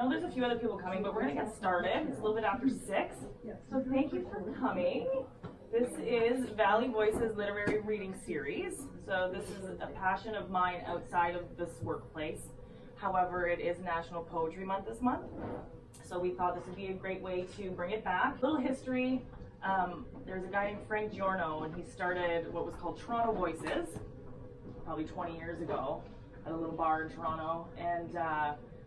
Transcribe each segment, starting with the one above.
know there's a few other people coming, but we're going to get started. It's a little bit after 6. So thank you for coming. This is Valley Voices Literary Reading Series. So this is a passion of mine outside of this workplace. However, it is National Poetry Month this month. So we thought this would be a great way to bring it back. A little history. There's a guy named Frank Giorno, and he started what was called Toronto Voices probably 20 years ago at a little bar in Toronto. And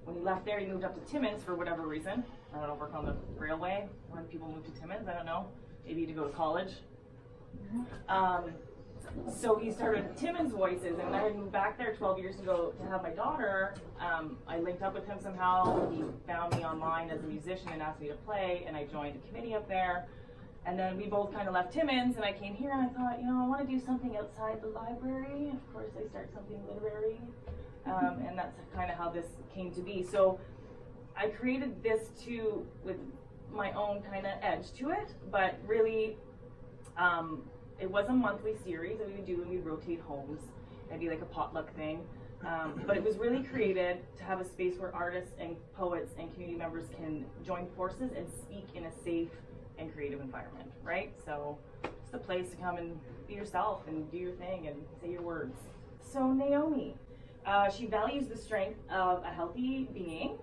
when he left there, he moved up to Timmins for whatever reason. I don't know, work on the railway. When people move to Timmins, I don't know. Maybe to go to college. So he started Timmins Voices, and when I moved back there 12 years ago to have my daughter, I linked up with him somehow. He found me online as a musician and asked me to play, and I joined the committee up there. And then we both kind of left Timmins, and I came here, and I thought, you know, I want to do something outside the library. Of course, I start something literary, and that's kind of how this came to be. So I created this too with my own kind of edge to it, but really, it was a monthly series that we would do, and we'd rotate homes. It'd be like a potluck thing. But it was really created to have a space where artists and poets and community members can join forces and speak in a safe and creative environment, right? So it's a place to come and be yourself and do your thing and say your words. So Naomi, she values the strength of a healthy being.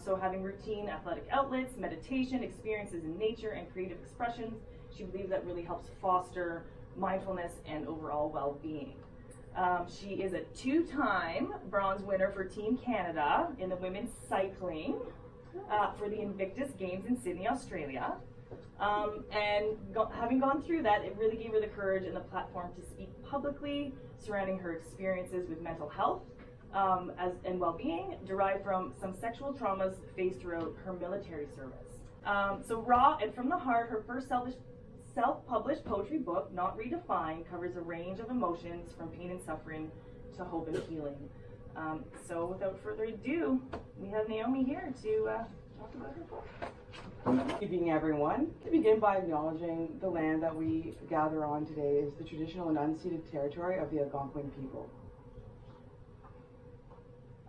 So having routine athletic outlets, meditation, experiences in nature, and creative expressions, she believes that really helps foster mindfulness and overall well-being. She is a 2-time bronze winner for Team Canada in the women's cycling for the Invictus Games in Sydney, Australia. Having gone through that, it really gave her the courage and the platform to speak publicly surrounding her experiences with mental health and well-being derived from some sexual traumas faced throughout her military service. So raw and from the heart, her first self-published poetry book, Knot Redefined, covers a range of emotions from pain and suffering to hope and healing. So without further ado, we have Naomi here to talk about her book. Good evening, everyone. To begin by acknowledging the land that we gather on today is the traditional and unceded territory of the Algonquin people.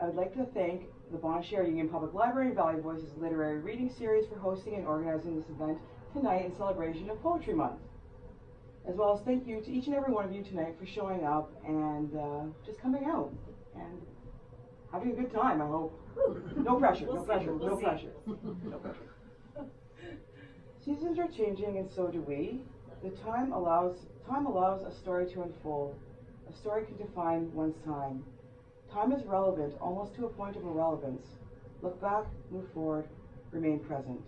I would like to thank the Bonnechere Union Public Library and Valley Voices Literary Reading Series for hosting and organizing this event tonight in celebration of Poetry Month. As well as thank you to each and every one of you tonight for showing up and just coming out and having a good time, I hope. No pressure, no pressure, no pressure. No pressure. Seasons are changing and so do we. The time allows a story to unfold. A story can define one's time. Time is relevant, almost to a point of irrelevance. Look back, move forward, remain present.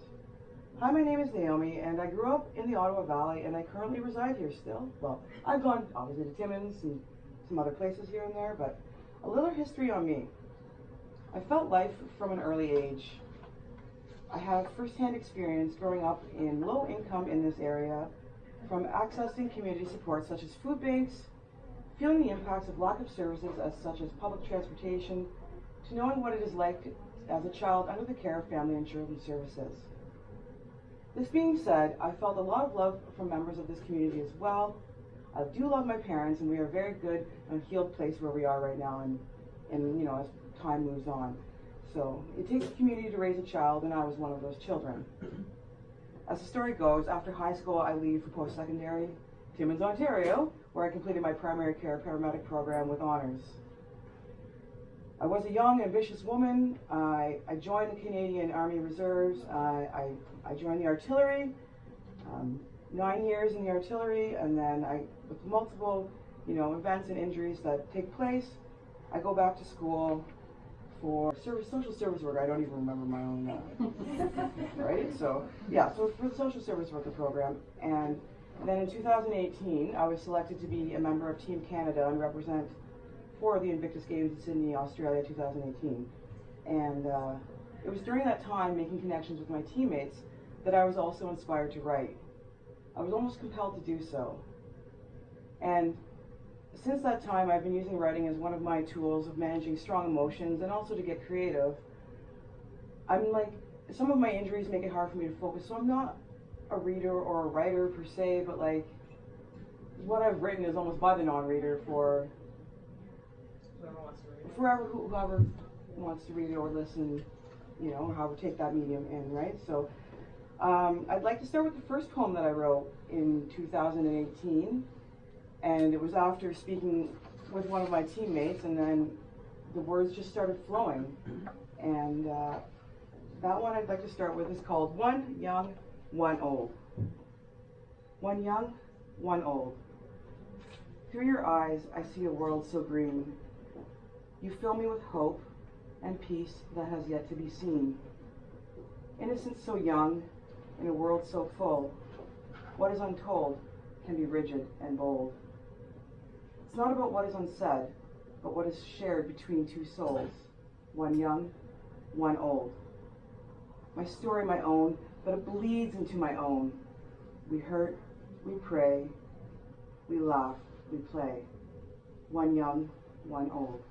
Hi, my name is Naomi, and I grew up in the Ottawa Valley, and I currently reside here still. Well, I've gone obviously to Timmins and some other places here and there, but a little history on me. I felt life from an early age. I have first-hand experience growing up in low income in this area, from accessing community support such as food banks, feeling the impacts of lack of services such as public transportation, to knowing what it is like as a child under the care of family and children's services. This being said, I felt a lot of love from members of this community as well. I do love my parents, and we are a very good and healed place where we are right now, and you know, as time moves on. So it takes a community to raise a child, and I was one of those children. As the story goes, after high school, I leave for post-secondary Timmins, Ontario, where I completed my primary care paramedic program with honors. I was a young, ambitious woman. I joined the Canadian Army Reserves. I joined the artillery, 9 years in the artillery, and then with multiple, events and injuries that take place, I go back to school for social service work. I don't even remember my own, right? So yeah, so for the social service worker program, and then in 2018, I was selected to be a member of Team Canada and represent for the Invictus Games in Sydney, Australia, 2018. And it was during that time, making connections with my teammates, that I was also inspired to write. I was almost compelled to do so. And since that time, I've been using writing as one of my tools of managing strong emotions and also to get creative. Some of my injuries make it hard for me to focus, so I'm not a reader or a writer per se, but what I've written is almost by the non-reader for whoever wants to read it or listen you know, how to take that medium in, right? So I'd like to start with the first poem that I wrote in 2018, and it was after speaking with one of my teammates, and then the words just started flowing. And that one I'd like to start with is called One Young, One Old. One young, one old. Through your eyes, I see a world so green. You fill me with hope and peace that has yet to be seen. Innocence so young, in a world so full, what is untold can be rigid and bold. It's not about what is unsaid, but what is shared between two souls, one young, one old. My story my own, but it bleeds into my own. We hurt, we pray, we laugh, we play. One young, one old.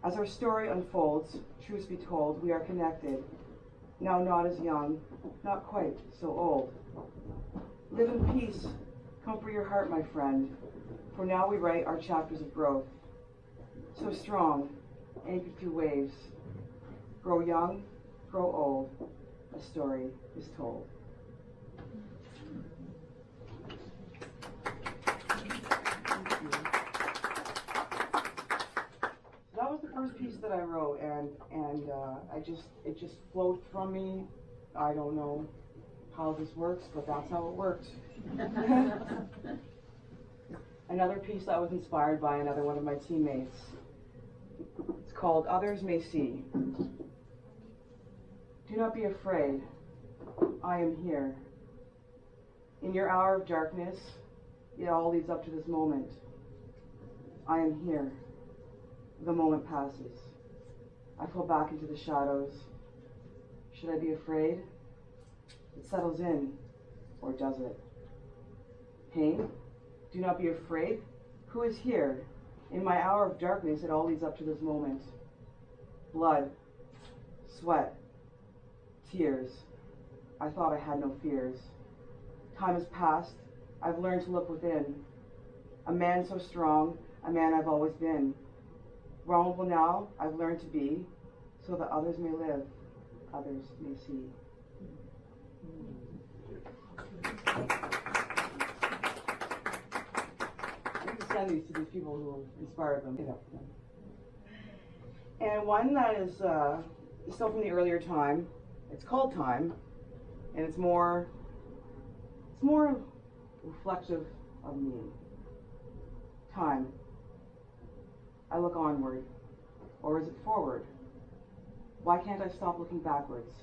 As our story unfolds, truth be told, we are connected. Now not as young, not quite so old. Live in peace, comfort your heart, my friend, for now we write our chapters of growth. So strong, anchored through waves. Grow young, grow old, a story is told. That was the first piece that I wrote, and it just flowed from me. I don't know how this works, but that's how it worked. Another piece that was inspired by another one of my teammates. It's called Others May See. Do not be afraid. I am here. In your hour of darkness, it all leads up to this moment. I am here. The moment passes. I fall back into the shadows. Should I be afraid? It settles in, or does it? Pain? Do not be afraid. Who is here? In my hour of darkness, it all leads up to this moment. Blood, sweat, tears. I thought I had no fears. Time has passed. I've learned to look within. A man so strong, a man I've always been. Vulnerable now, I've learned to be, so that others may live, others may see. I can send these to these people who inspired them. And one that is still from the earlier time. It's called Time, and it's more reflective of me. Time. I look onward, or is it forward? Why can't I stop looking backwards?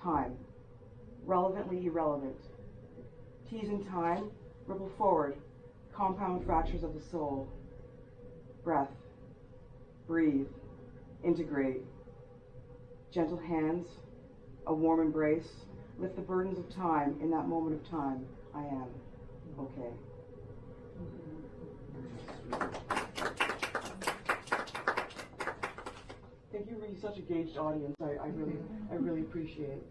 Time. Relevantly irrelevant. Tease in time, ripple forward, compound fractures of the soul. Breath. Breathe. Integrate. Gentle hands, a warm embrace, lift the burdens of time. In that moment of time, I am okay. Thank you for being such a engaged audience. I really appreciate.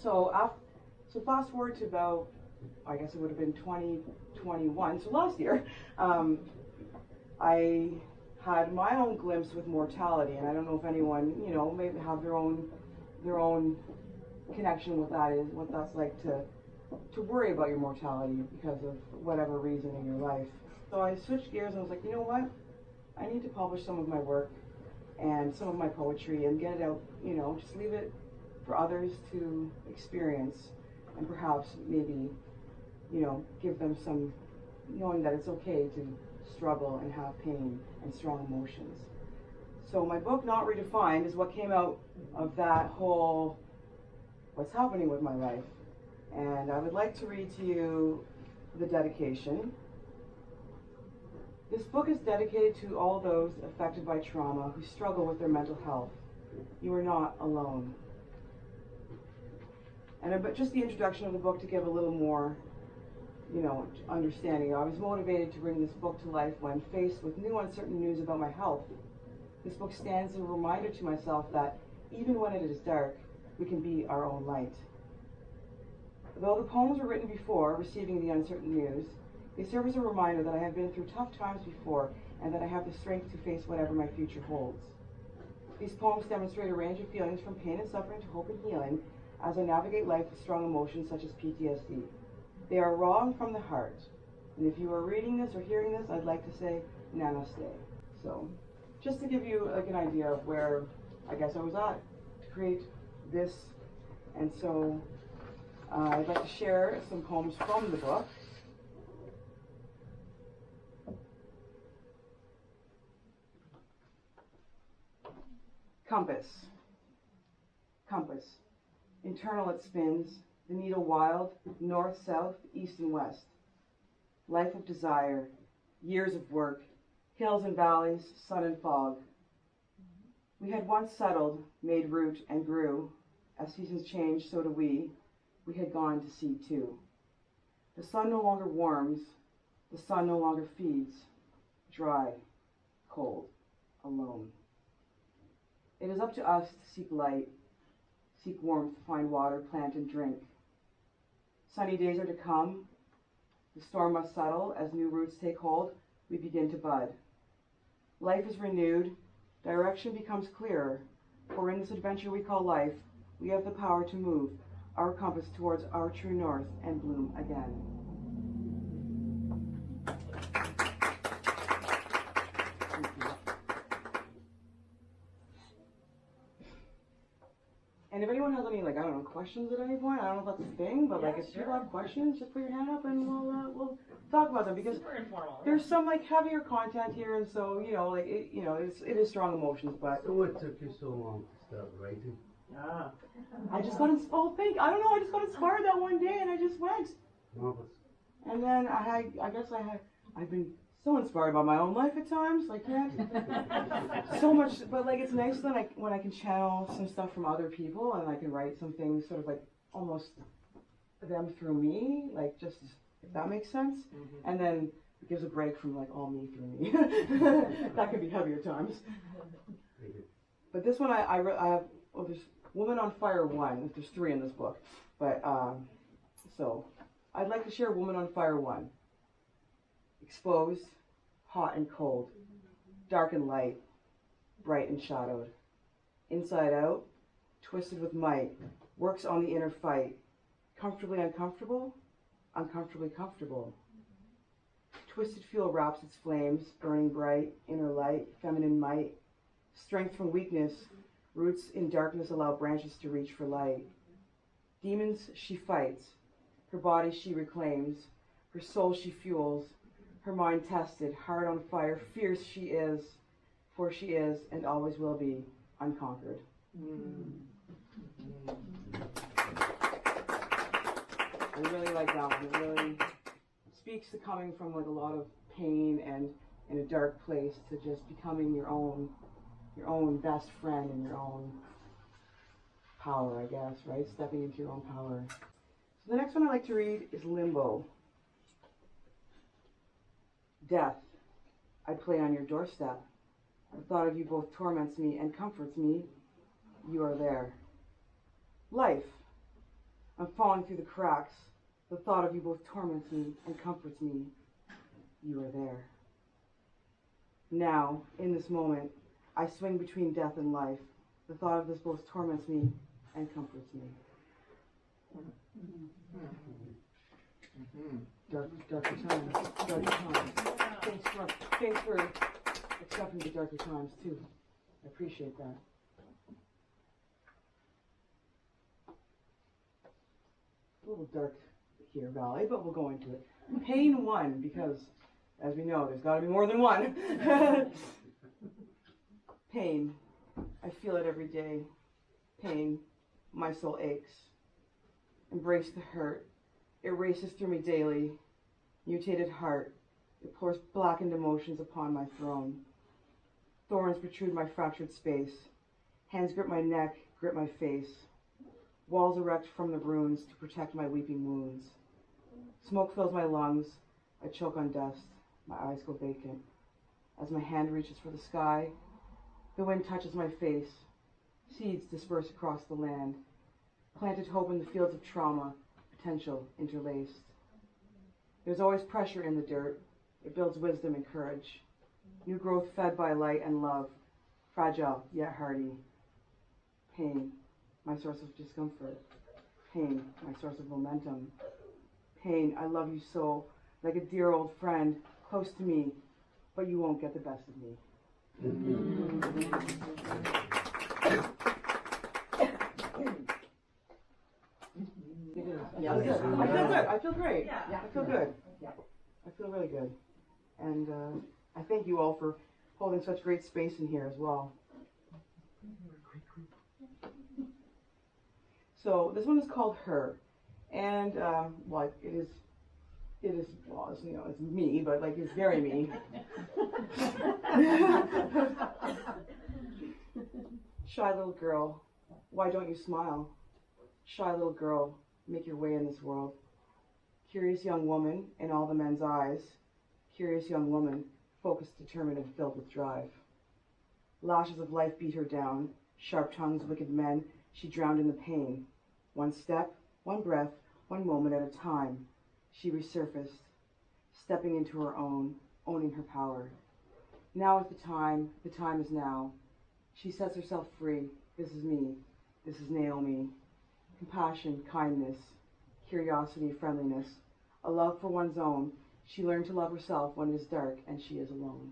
So fast forward to about, I guess it would have been 2021. So last year, I had my own glimpse with mortality, and I don't know if anyone, maybe have their own connection with that, is what that's like to worry about your mortality because of whatever reason in your life. So I switched gears and I was like, you know what? I need to publish some of my work and some of my poetry and get it out, just leave it for others to experience, and perhaps maybe, give them some, knowing that it's okay to struggle and have pain and strong emotions. So my book, Knot Redefined, is what came out of that whole, what's happening with my life. And I would like to read to you the dedication. This book is dedicated to all those affected by trauma who struggle with their mental health. You are not alone. And just the introduction of the book to give a little more, understanding. I was motivated to bring this book to life when faced with new uncertain news about my health. This book stands as a reminder to myself that even when it is dark, we can be our own light. Though the poems were written before receiving the uncertain news, they serve as a reminder that I have been through tough times before and that I have the strength to face whatever my future holds. These poems demonstrate a range of feelings from pain and suffering to hope and healing as I navigate life with strong emotions such as PTSD. They are raw and from the heart. And if you are reading this or hearing this, I'd like to say namaste. So, just to give you like an idea of where I guess I was at to create this. And so, I'd like to share some poems from the book. Compass. Compass. Internal it spins, the needle wild, north, south, east, and west. Life of desire, years of work, hills and valleys, sun and fog. We had once settled, made root, and grew. As seasons change, so do we. We had gone to sea too. The sun no longer warms, the sun no longer feeds. Dry, cold, alone. It is up to us to seek light, seek warmth, find water, plant, and drink. Sunny days are to come. The storm must settle. As new roots take hold, we begin to bud. Life is renewed. Direction becomes clearer. For in this adventure we call life, we have the power to move our compass towards our true north and bloom again. Thank you. And if anyone has any, like, I don't know, questions at any point, I don't know if that's a thing, but like, if people have questions, just put your hand up and we'll talk about them, because Super informal. there's some like heavier content here, and so like it is strong emotions, but So what took you so long to start writing? I just got inspired. I just got inspired that one day, and I just went. Marvelous. And then I've been so inspired by my own life at times, like so much. But like, it's nice that when I can channel some stuff from other people, and I can write some things sort of like almost them through me, like, just, if that makes sense. Mm-hmm. And then it gives a break from like all me through me. That can be heavier times. But this one I have. Well, there's Woman on Fire 1. There's 3 in this book. But, so, I'd like to share Woman on Fire 1. Exposed, hot and cold, dark and light, bright and shadowed. Inside out, twisted with might, works on the inner fight. Comfortably uncomfortable, uncomfortably comfortable. Twisted fuel wraps its flames, burning bright, inner light, feminine might. Strength from weakness, roots in darkness allow branches to reach for light. Demons she fights, her body she reclaims, her soul she fuels, her mind tested, heart on fire, fierce she is, for she is and always will be unconquered. I really like that one. It really speaks to coming from like a lot of pain and in a dark place to just becoming your own best friend and your own power, I guess, right? Stepping into your own power. So the next one I like to read is Limbo. Death, I play on your doorstep. The thought of you both torments me and comforts me. You are there. Life, I'm falling through the cracks. The thought of you both torments me and comforts me. You are there. Now, in this moment, I swing between death and life. The thought of this both torments me and comforts me. Darker times. Thanks for accepting the darker times too. I appreciate that. A little dark here, Valley, but we'll go into it. Pain 1, because as we know, there's got to be more than one. Pain, I feel it every day. Pain, my soul aches. Embrace the hurt. It races through me daily. Mutated heart, it pours blackened emotions upon my throne. Thorns protrude my fractured space. Hands grip my neck, grip my face. Walls erect from the ruins to protect my weeping wounds. Smoke fills my lungs. I choke on dust. My eyes go vacant. As my hand reaches for the sky, the wind touches my face. Seeds disperse across the land. Planted hope in the fields of trauma, potential interlaced. There's always pressure in the dirt. It builds wisdom and courage. New growth fed by light and love. Fragile yet hardy. Pain, my source of discomfort. Pain, my source of momentum. Pain, I love you so, like a dear old friend, close to me, but you won't get the best of me. Yeah, I feel good. I feel great. Yeah. I feel good. I feel really good. And I thank you all for holding such great space in here as well. So this one is called Her. And well, it is well, it's, you know, it's me, but like it's very me. Shy little girl, why don't you smile? Shy little girl, make your way in this world. Curious young woman in all the men's eyes. Curious young woman, focused, determined, and filled with drive. Lashes of life beat her down. Sharp tongues, wicked men, she drowned in the pain. One step, one breath, one moment at a time. She resurfaced, stepping into her own, owning her power. Now is the time is now. She sets herself free. This is me. This is Naomi. Compassion, kindness, curiosity, friendliness, a love for one's own. She learned to love herself when it is dark and she is alone.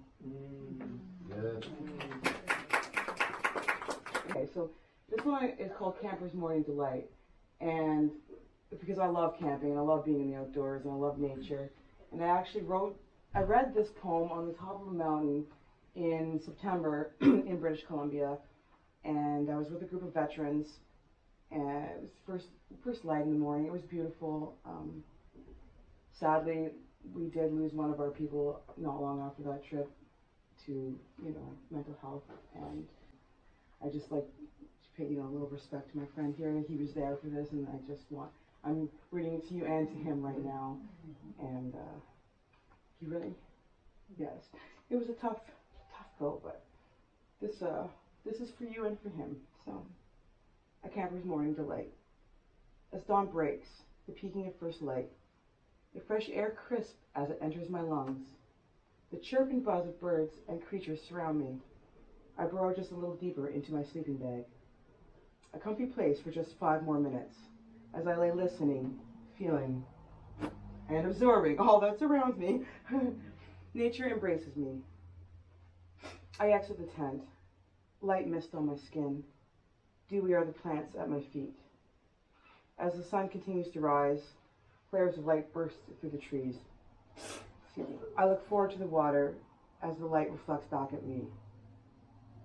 Good. Okay, so this one is called Camper's Morning Delight. And because I love camping and I love being in the outdoors and I love nature. And I read this poem on the top of a mountain in September in British Columbia. And I was with a group of veterans. And it was first light in the morning. It was beautiful. Sadly, we did lose one of our people not long after that trip to, you know, mental health. And I just like to pay, you know, a little respect to my friend here. He was there for this, and I'm reading it to you and to him right now. And he really, yes, it was a tough go, but this is for you and for him. So. A camper's morning delight. As dawn breaks, the peaking of first light, the fresh air crisp as it enters my lungs, the chirp and buzz of birds and creatures surround me. I burrow just a little deeper into my sleeping bag. A comfy place for just 5 more minutes, as I lay listening, feeling, and absorbing all that surrounds me. Nature embraces me. I exit the tent, light mist on my skin. Dewy are the plants at my feet. As the sun continues to rise, flares of light burst through the trees. I look forward to the water as the light reflects back at me.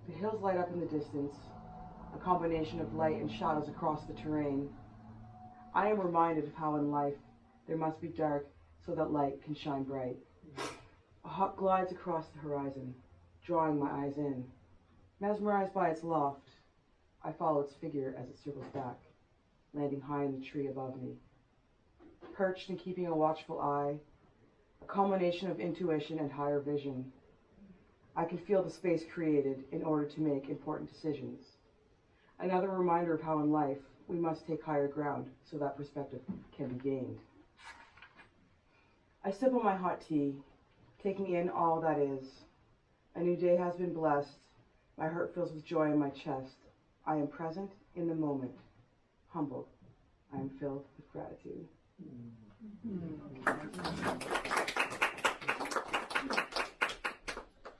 The hills light up in the distance, a combination of light and shadows across the terrain. I am reminded of how in life there must be dark so that light can shine bright. A hawk glides across the horizon, drawing my eyes in. Mesmerized by its loft, I follow its figure as it circles back, landing high in the tree above me. Perched and keeping a watchful eye, a culmination of intuition and higher vision. I can feel the space created in order to make important decisions. Another reminder of how in life we must take higher ground so that perspective can be gained. I sip on my hot tea, taking in all that is. A new day has been blessed. My heart fills with joy in my chest. I am present in the moment, humbled. I am filled with gratitude.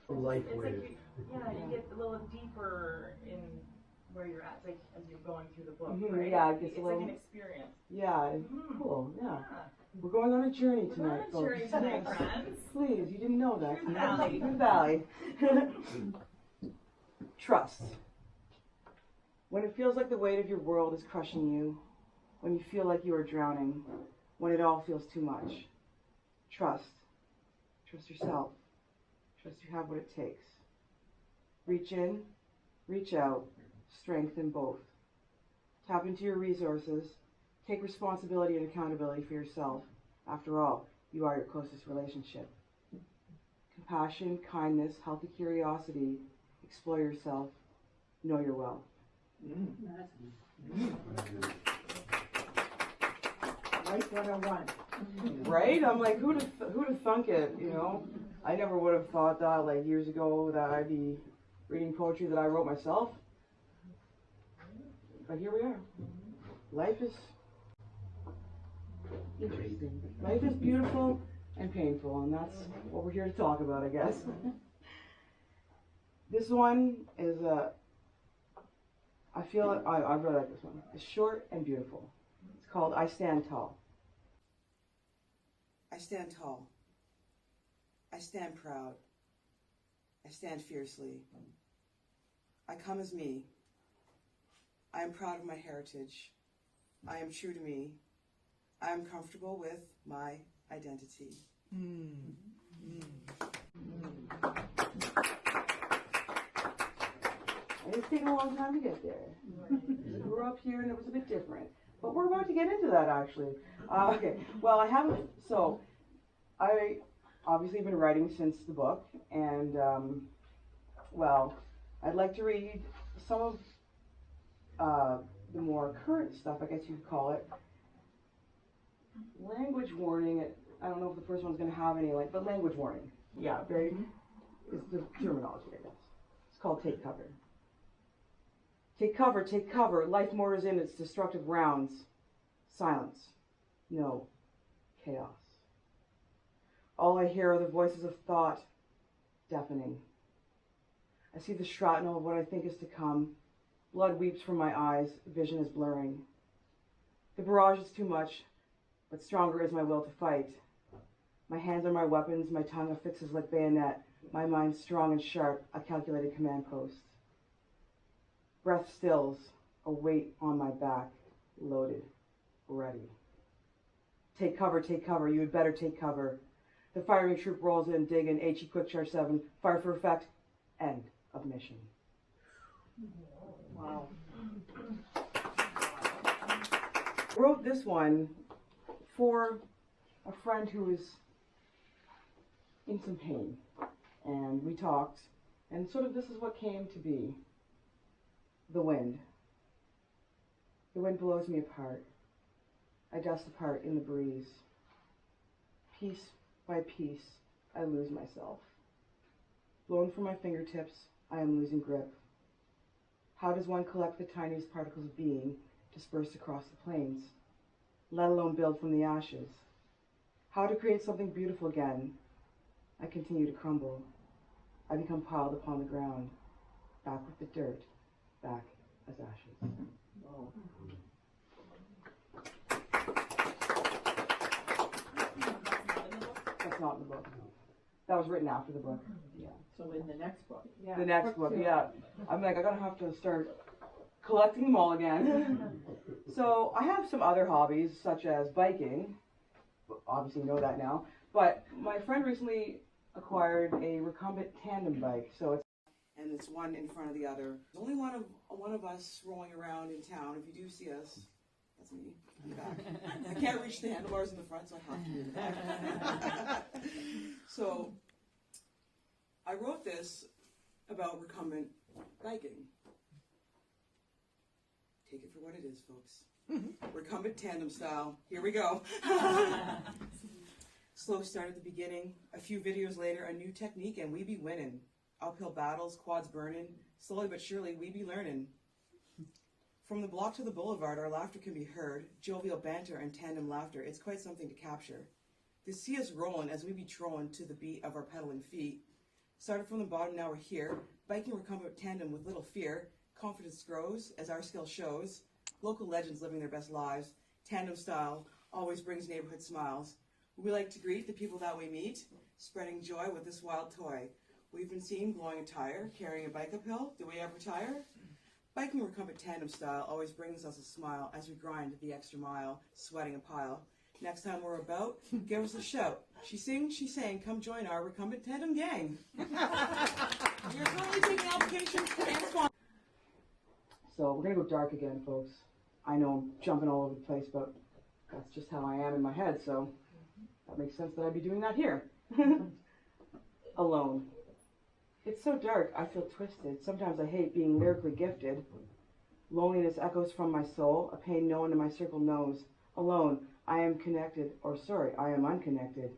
Lightweight. Yeah, you get a little deeper in where you're at, like as you're going through the book, Mhm, right? yeah, it gets it's a little- like an experience. Yeah, it's cool, yeah. We're going on a journey tonight, We're on a journey folks. tonight, Yes. friends. Please, you didn't know that. Through the valley. Through the valley. Trust. When it feels like the weight of your world is crushing you, when you feel like you are drowning, when it all feels too much, trust. Trust yourself. Trust you have what it takes. Reach in, reach out, strengthen both. Tap into your resources. Take responsibility and accountability for yourself. After all, you are your closest relationship. Compassion, kindness, healthy curiosity. Explore yourself. Know your wealth. Life 101. Right? I'm like, who'd have thunk it, you know? I never would have thought that, like, years ago, that I'd be reading poetry that I wrote myself. But here we are. Life is interesting. Life is beautiful and painful, and that's what we're here to talk about, I guess. This one is I feel it, I really like this one. It's short and beautiful. It's called I Stand Tall. I stand tall. I stand proud. I stand fiercely. I come as me. I am proud of my heritage. I am true to me. I am comfortable with my identity. And it's taken a long time to get there. I grew up here and it was a bit different. But we're about to get into that, actually. Okay, well, I obviously been writing since the book, and, well, I'd like to read some of the more current stuff, I guess you'd call it. Language warning, I don't know if the first one's going to have any, but language warning. Yeah, very, is the terminology, I guess. It's called Take Cover. Take cover, life mortars in its destructive rounds. Silence. No. Chaos. All I hear are the voices of thought, deafening. I see the shrapnel of what I think is to come. Blood weeps from my eyes, vision is blurring. The barrage is too much, but stronger is my will to fight. My hands are my weapons, my tongue affixes like bayonet, my mind strong and sharp, a calculated command post. Breath stills, a weight on my back, loaded, ready. Take cover, you had better take cover. The firing troop rolls in, dig in, HE Quick Charge 7, fire for effect, end of mission. Wow. I wrote this one for a friend who was in some pain, and we talked, and sort of this is what came to be. The wind. The wind blows me apart. I dust apart in the breeze. Piece by piece, I lose myself. Blown from my fingertips, I am losing grip. How does one collect the tiniest particles of being dispersed across the plains, let alone build from the ashes? How to create something beautiful again? I continue to crumble. I become piled upon the ground, back with the dirt, back as ashes. Oh. That's not in the book. That was written after the book. Yeah. So in the next book. The next book, yeah. I'm like, I gotta have to start collecting them all again. So I have some other hobbies, such as biking. Obviously you know that now. But my friend recently acquired a recumbent tandem bike. And it's one in front of the other. There's only one of us rolling around in town. If you do see us, that's me in the back. I can't reach the handlebars in the front, so I have to be in the back. So I wrote this about recumbent biking. Take it for what it is, folks. Recumbent tandem style. Here we go. Slow start at the beginning. A few videos later, a new technique, and we be winning. Uphill battles, quads burning. Slowly but surely, we be learning. From the block to the boulevard, our laughter can be heard. Jovial banter and tandem laughter. It's quite something to capture. To see us rolling as we be trolling to the beat of our pedaling feet. Started from the bottom, now we're here. Biking recumbent tandem with little fear. Confidence grows as our skill shows. Local legends living their best lives. Tandem style always brings neighborhood smiles. We like to greet the people that we meet, spreading joy with this wild toy. We've been seen blowing a tire, carrying a bike uphill. Do we ever tire? Biking recumbent tandem style always brings us a smile as we grind the extra mile, sweating a pile. Next time we're about, give us a shout. She sings, she sang, come join our recumbent tandem gang. We're currently taking applications and sponsors. So we're going to go dark again, folks. I know I'm jumping all over the place, but that's just how I am in my head, so that makes sense that I'd be doing that here. Alone. It's so dark, I feel twisted. Sometimes I hate being lyrically gifted. Loneliness echoes from my soul, a pain no one in my circle knows. Alone, I am connected, or sorry, I am unconnected.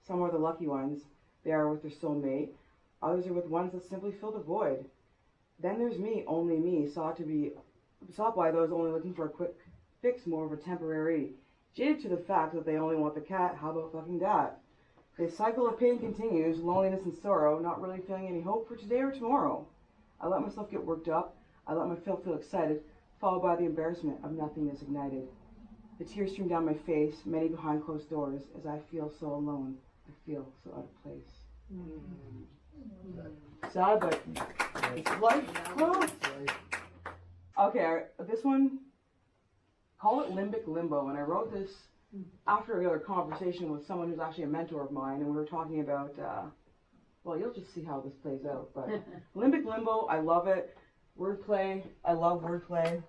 Some are the lucky ones. They are with their soulmate. Others are with ones that simply fill the void. Then there's me, only me, sought by those only looking for a quick fix, more of a temporary. Jaded to the fact that they only want the cat, how about fucking that? The cycle of pain continues, loneliness and sorrow, not really feeling any hope for today or tomorrow. I let myself get worked up, I let myself feel excited, followed by the embarrassment of nothingness ignited. The tears stream down my face, many behind closed doors, as I feel so alone. I feel so out of place. Sad, but it's life. Well, okay, this one, call it Limbic Limbo, and I wrote this after another conversation with someone who's actually a mentor of mine, and we were talking about, well, you'll just see how this plays out, but Limbic Limbo, I love it. Wordplay, I love wordplay.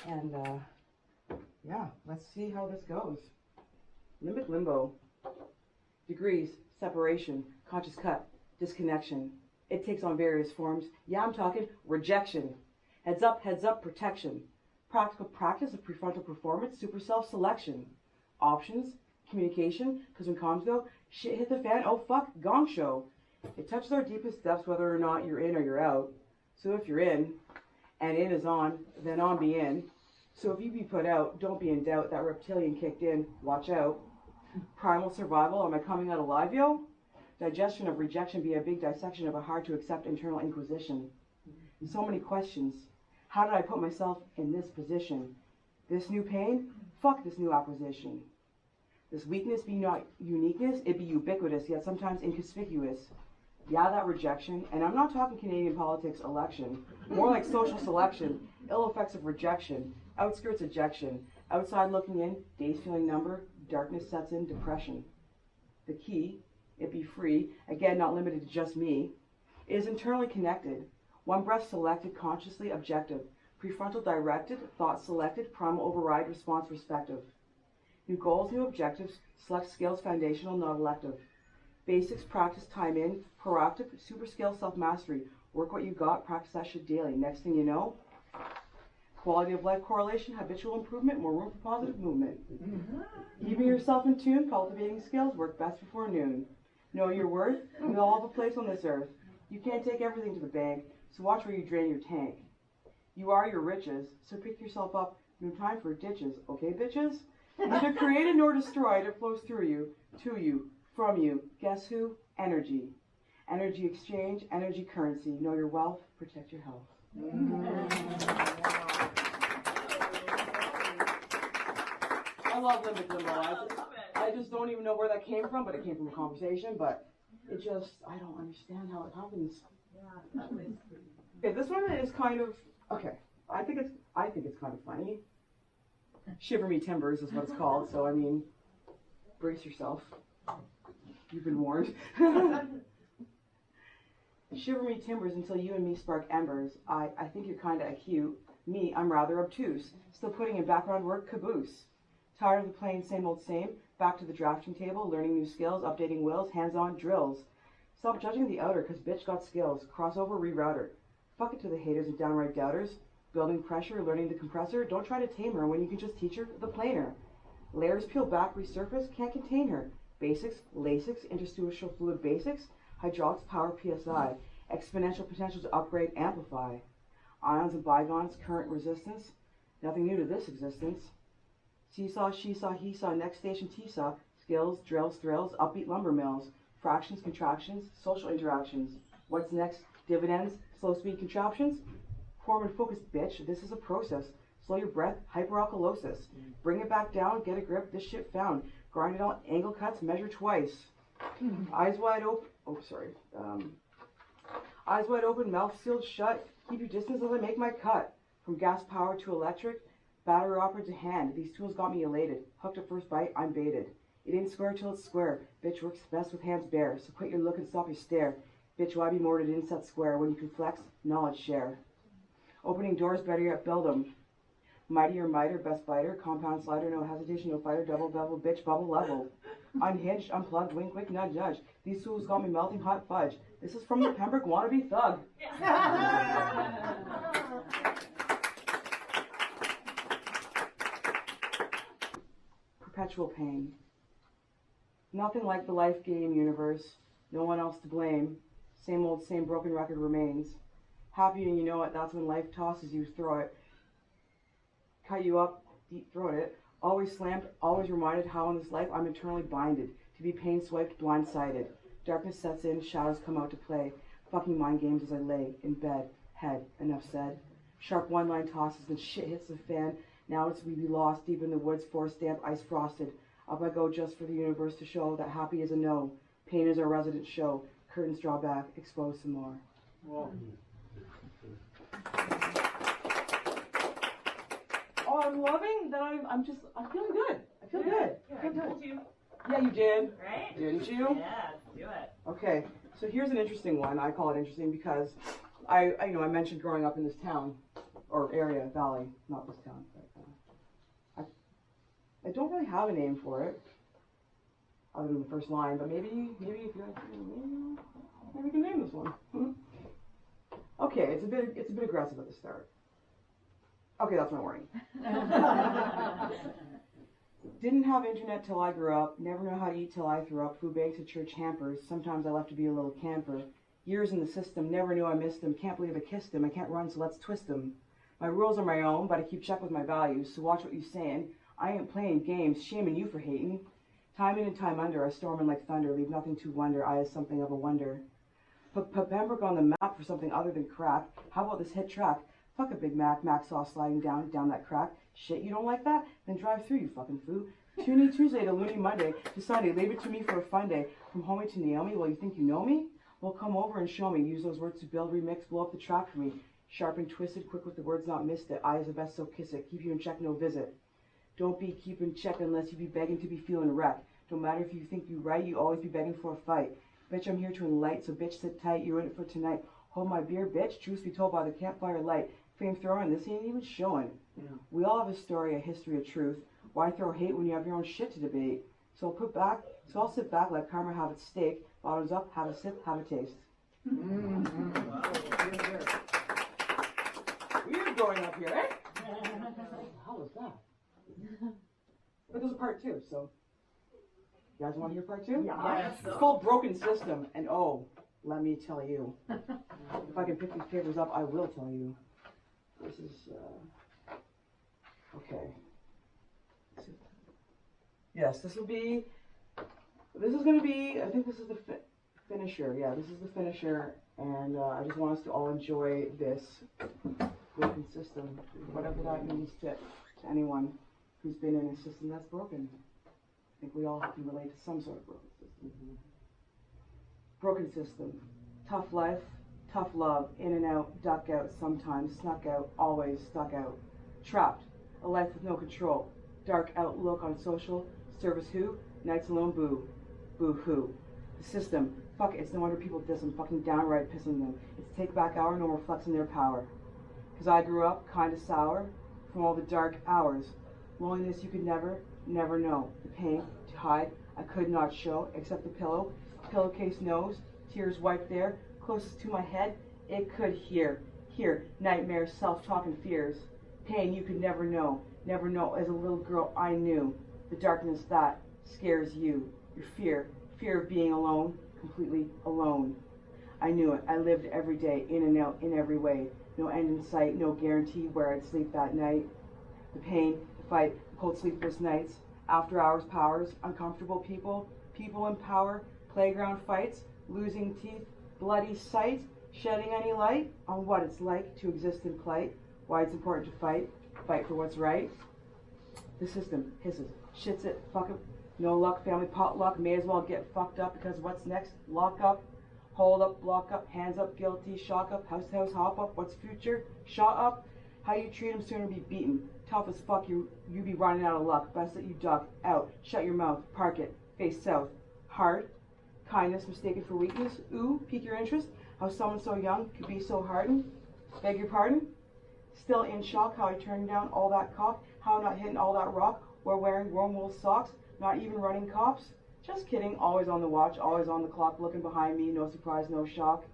And, yeah, let's see how this goes. Limbic Limbo. Degrees, separation, conscious cut, disconnection. It takes on various forms. Yeah, I'm talking rejection. Heads up, protection. Practical practice of prefrontal performance, super self-selection. Options, communication, because when comms go, shit hit the fan, oh fuck, gong show. It touches our deepest depths whether or not you're in or you're out. So if you're in, and in is on, then on be in. So if you be put out, don't be in doubt, that reptilian kicked in, watch out. Primal survival, am I coming out alive, yo? Digestion of rejection be a big dissection of a hard to accept internal inquisition. So many questions. How did I put myself in this position? This new pain? Fuck this new acquisition. This weakness be not uniqueness, it be ubiquitous, yet sometimes inconspicuous. Yeah, that rejection, and I'm not talking Canadian politics election, more like social selection, ill effects of rejection, outskirts ejection, outside looking in, days feeling number, darkness sets in, depression. The key, it be free, again not limited to just me, is internally connected, one breath selected, consciously objective, prefrontal directed, thought selected, primal override, response respective. New goals, new objectives, select skills, foundational, not elective. Basics, practice, time in, proactive, super skill, self-mastery. Work what you got, practice that shit daily. Next thing you know, quality of life correlation, habitual improvement, more room for positive movement. Keeping yourself in tune, cultivating skills, work best before noon. Know your worth, we all have a place on this earth. You can't take everything to the bank, so watch where you drain your tank. You are your riches, so pick yourself up, no time for ditches, okay bitches? Neither created nor destroyed, it flows through you, to you, from you. Guess who? Energy. Energy exchange, energy currency. Know your wealth, protect your health. I love Limbic Limbo. I just don't even know where that came from, but it came from a conversation, but it just, I don't understand how it happens. Okay, this one is kind of, okay, I think it's kind of funny. Shiver me timbers is what it's called, so I mean, brace yourself. You've been warned. Shiver me timbers until you and me spark embers. I think you're kinda acute. Me, I'm rather obtuse. Still putting in background work, caboose. Tired of the plain same old same. Back to the drafting table, learning new skills, updating wills, hands-on drills. Stop judging the outer, cause bitch got skills. Crossover, rerouter. Fuck it to the haters and downright doubters. Building pressure, learning the compressor. Don't try to tame her when you can just teach her the planer. Layers peel back, resurface, can't contain her. Basics, Lasix, interstitial fluid basics, hydraulics, power, PSI. Exponential potential to upgrade, amplify. Ions and bygones, current resistance. Nothing new to this existence. Seesaw, she saw, he saw, next station T-saw. Skills, drills, thrills, upbeat lumber mills. Fractions, contractions, social interactions. What's next? Dividends, slow speed contraptions. Form and focus, bitch. This is a process. Slow your breath, hyperalkalosis. Bring it back down, get a grip, this shit found. Grind it on, angle cuts, measure twice. Eyes wide open, eyes wide open, mouth sealed shut. Keep your distance as I make my cut. From gas power to electric, battery operated to hand. These tools got me elated. Hooked at first bite, I'm baited. It ain't square till it's square. Bitch works best with hands bare. So quit your look and stop your stare. Bitch, why be more than inset square when you can flex, knowledge share. Opening doors, better yet build them. Mightier, miter, best biter, compound slider, no hesitation, no fighter, double bevel, bitch, bubble level. Unhinged, unplugged, wing quick, not judge. These tools got me melting hot fudge. This is from the Pembroke wannabe thug. Perpetual pain. Nothing like the life game universe. No one else to blame. Same old, same broken record remains. Happy and you know it, that's when life tosses you, throw it. Cut you up, deep throat it. Always slammed, always reminded how in this life I'm eternally binded. To be pain swiped, blindsided. Darkness sets in, shadows come out to play. Fucking mind games as I lay in bed. Head, enough said. Sharp one-line tosses, then shit hits the fan. Now it's we be lost deep in the woods, forest damp, ice frosted. Up I go just for the universe to show that happy is a no. Pain is our resident show. Curtains draw back, expose some more. Whoa. Oh, I'm loving that I'm feeling good. I feel good. Yeah, I feel I good. told you, Yeah, you did. right? Didn't you? Yeah, let's do it. Okay, so here's an interesting one. I call it interesting because I mentioned growing up in this town or area, valley, not this town. But, I don't really have a name for it other than the first line, but maybe if you guys, maybe we can name this one. Okay, it's a bit aggressive at the start. Okay, that's my warning. Didn't have internet till I grew up. Never know how to eat till I threw up. Food banks at church hampers. Sometimes I left to be a little camper. Years in the system. Never knew I missed him. Can't believe I kissed him. I can't run, so let's twist him. My rules are my own, but I keep check with my values. So watch what you saying. I ain't playing games. Shaming you for hating. Time in and time under. I storm in like thunder. Leave nothing to wonder. I is something of a wonder. Put Pembroke on the map for something other than crack. How about this hit track? Fuck a Big Mac sauce sliding down that crack. Shit, you don't like that? Then drive through, you fucking foo. Toony Tuesday to Loony Monday to Sunday. Leave it to me for a fun day. From homie to Naomi, well, you think you know me? Well, come over and show me. Use those words to build, remix, blow up the track for me. Sharp and twisted, quick with the words, not missed it. I is the best, so kiss it. Keep you in check, no visit. Don't be keeping check unless you be begging to be feeling wrecked. Don't matter if you think you right, you always be begging for a fight. Bitch, I'm here to enlighten, so bitch, sit tight. You're in it for tonight. Hold my beer, bitch. Truth be told by the campfire light. Fame throwing, this ain't even showing. Yeah. We all have a story, a history, a truth. Why throw hate when you have your own shit to debate? So I'll sit back, let karma have its steak. Bottoms up, have a sip, have a taste. Weird growing up here, eh? How was that? But there's a part two, so. You guys want to hear part two? Yeah. It's called Broken System, and oh, let me tell you. If I can pick these papers up, I will tell you. This is, okay. Yes, this is going to be, I think this is the finisher. Yeah, this is the finisher, and I just want us to all enjoy this broken system, whatever that means to anyone who's been in a system that's broken. I think we all can relate to some sort of broken system. Broken system. Tough life, tough love, in and out, duck out, sometimes snuck out, always stuck out. Trapped, a life with no control. Dark outlook on social, service who? Nights alone, boo. Boo-hoo. The system, fuck it, it's no wonder people diss them, fucking downright pissing them. It's take back hour, no more flexing their power. Cause I grew up kinda sour from all the dark hours. Loneliness you could never know. The pain to hide I could not show, except the pillowcase nose, tears wiped there, closest to my head, it could hear. Nightmares, self-talk and fears. Pain you could never know. As a little girl I knew. The darkness that scares you. Your fear of being alone, completely alone. I knew it. I lived every day, in and out, in every way. No end in sight, no guarantee where I'd sleep that night. The pain, the fight, the cold sleepless nights, after hours powers, uncomfortable people in power, playground fights, losing teeth, bloody sight, shedding any light on what it's like to exist in plight, why it's important to fight for what's right. The system hisses, shits it, fuck it, no luck, family potluck, may as well get fucked up because what's next? Lock up, hold up, block up, hands up, guilty, shock up, house to house, hop up, what's future? Shot up, how you treat him sooner be beaten. Tough as fuck, you be running out of luck. Best that you duck out. Shut your mouth. Park it. Face south. Hard. Kindness mistaken for weakness. Ooh, pique your interest. How someone so young could be so hardened. Beg your pardon. Still in shock how I turned down all that cock. How not hitting all that rock. Or wearing warm wool socks. Not even running cops. Just kidding. Always on the watch. Always on the clock. Looking behind me. No surprise. No shock.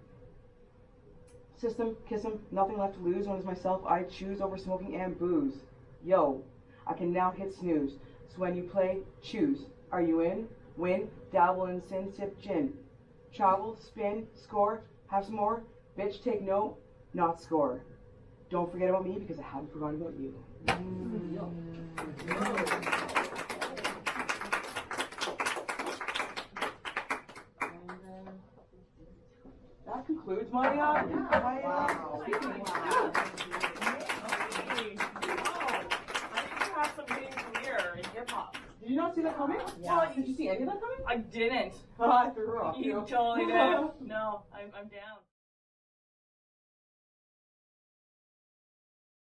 System. Kiss him. Nothing left to lose. One is myself I choose over smoking and booze. Yo, I can now hit snooze. So when you play, choose. Are you in? Win? Dabble in sin, sip gin. Travel, spin, score, Have some more? Bitch, take note, not score. Don't forget about me because I haven't forgotten about you. That concludes my speaking. Have some things from here in hip hop. Did you not see that coming? Yeah. Did you see any of that coming? I didn't. I threw her off. You totally did. No, I'm down.